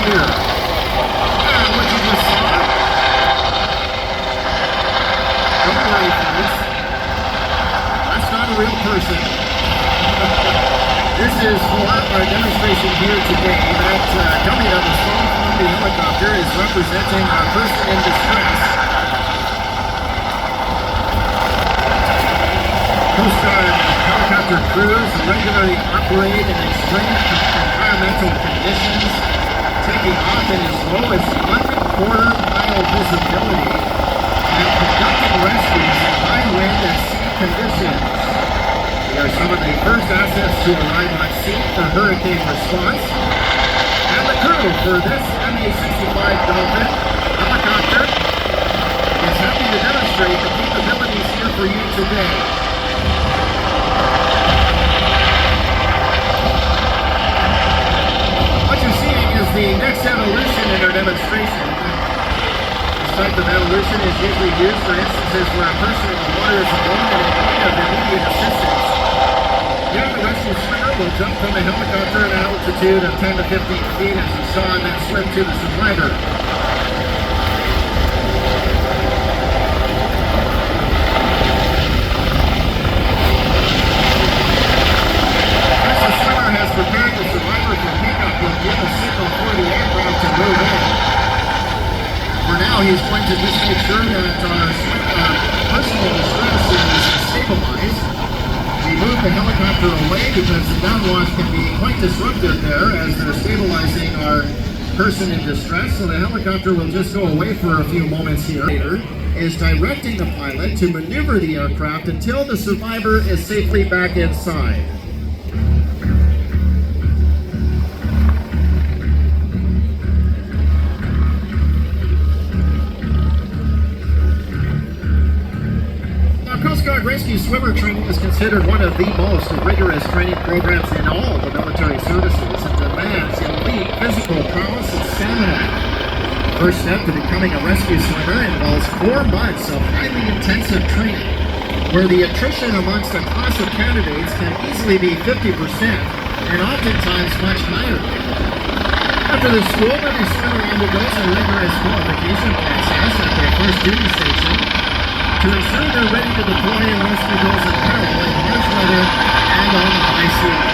here. And what you just saw, don't worry, folks. That's not a real person. This is for our demonstration here today. That dummy that was thrown from the helicopter is representing a person in distress. Coast Guard helicopter crews regularly operate in extreme environmental conditions, taking off in as low as 1.25 mile visibility and conducting rescues in high wind and sea conditions. They are some of the first assets to arrive on scene for hurricane response, and the crew for this MA-65 Dolphin helicopter is happy to demonstrate the capabilities here for you today. What you're seeing is the next evolution in our demonstration. This type of evolution is usually used for instances where a person in the water is alone and in need of immediate assistance. Here, the rescue swimmer will jump from the helicopter at an altitude of 10 to 15 feet as you saw, and then swim to the survivor. As the swimmer has prepared the survivor for pickup, he'll give a signal for the aircraft to move in. For now, he's going to just make sure that our personal distress is stabilized. We move the helicopter away because the downwash can be quite disruptive there as they're stabilizing our person in distress. So the helicopter will just go away for a few moments here. Is directing the pilot to maneuver the aircraft until the survivor is safely back inside. Coast Guard rescue swimmer training is considered one of the most rigorous training programs in all the military services and demands elite physical prowess and stamina. The first step to becoming a rescue swimmer involves 4 months of highly intensive training, where the attrition amongst a class of candidates can easily be 50% and oftentimes much higher. After the school, every swimmer undergoes a rigorous qualification process at their first duty station to ensure they're ready to deploy and rescue those in peril in harsh weather and on the high seas.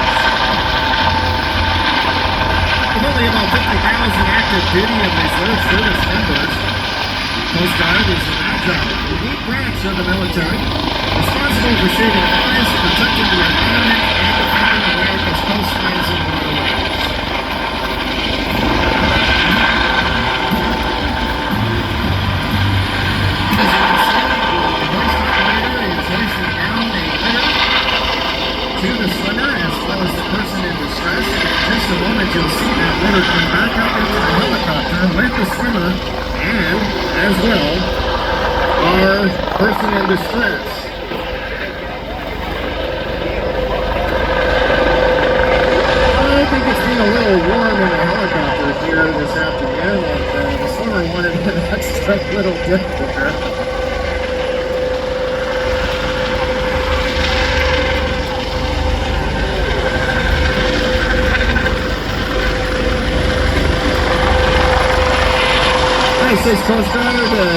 With only about 50,000 active duty and reserve service members, Coast Guard is an agile, unique branch of the military, responsible for saving lives, protecting the environment, and defending America's coastlines and waterways. To the swimmer as well as the person in distress. In just a moment you'll see that water come back up into the helicopter with the swimmer and, as well, our person in distress. I think it's been a little warm in the helicopter here this afternoon, and the swimmer wanted an extra little dip there. United States Coast Guard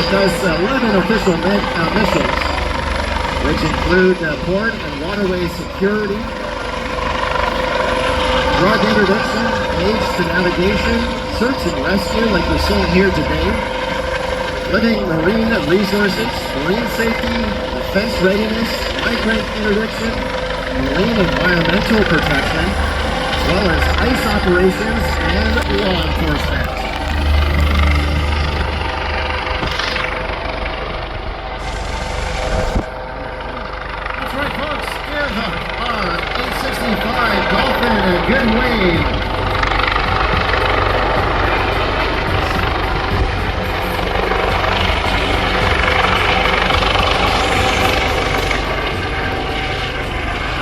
does 11 official missions, which include port and waterway security, drug interdiction, aids to navigation, search and rescue like we're seeing here today, living marine resources, marine safety, defense readiness, migrant interdiction, marine environmental protection, as well as ice operations and law enforcement. Dolphin a good wave.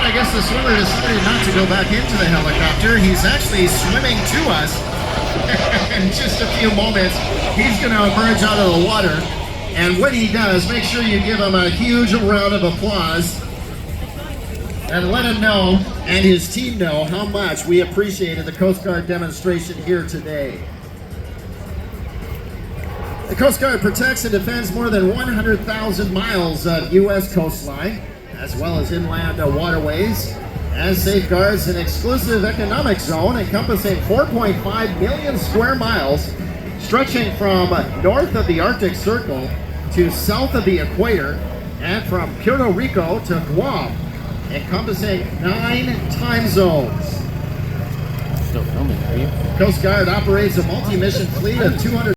I guess the swimmer decided not to go back into the helicopter. He's actually swimming to us. In just a few moments, he's going to emerge out of the water. And when he does, make sure you give him a huge round of applause. And let him know, and his team know, how much we appreciated the Coast Guard demonstration here today. The Coast Guard protects and defends more than 100,000 miles of U.S. coastline, as well as inland waterways, and safeguards an exclusive economic zone encompassing 4.5 million square miles, stretching from north of the Arctic Circle to south of the equator, and from Puerto Rico to Guam, encompassing 9 time zones. Still filming, are you? Coast Guard operates a multi-mission fleet of 200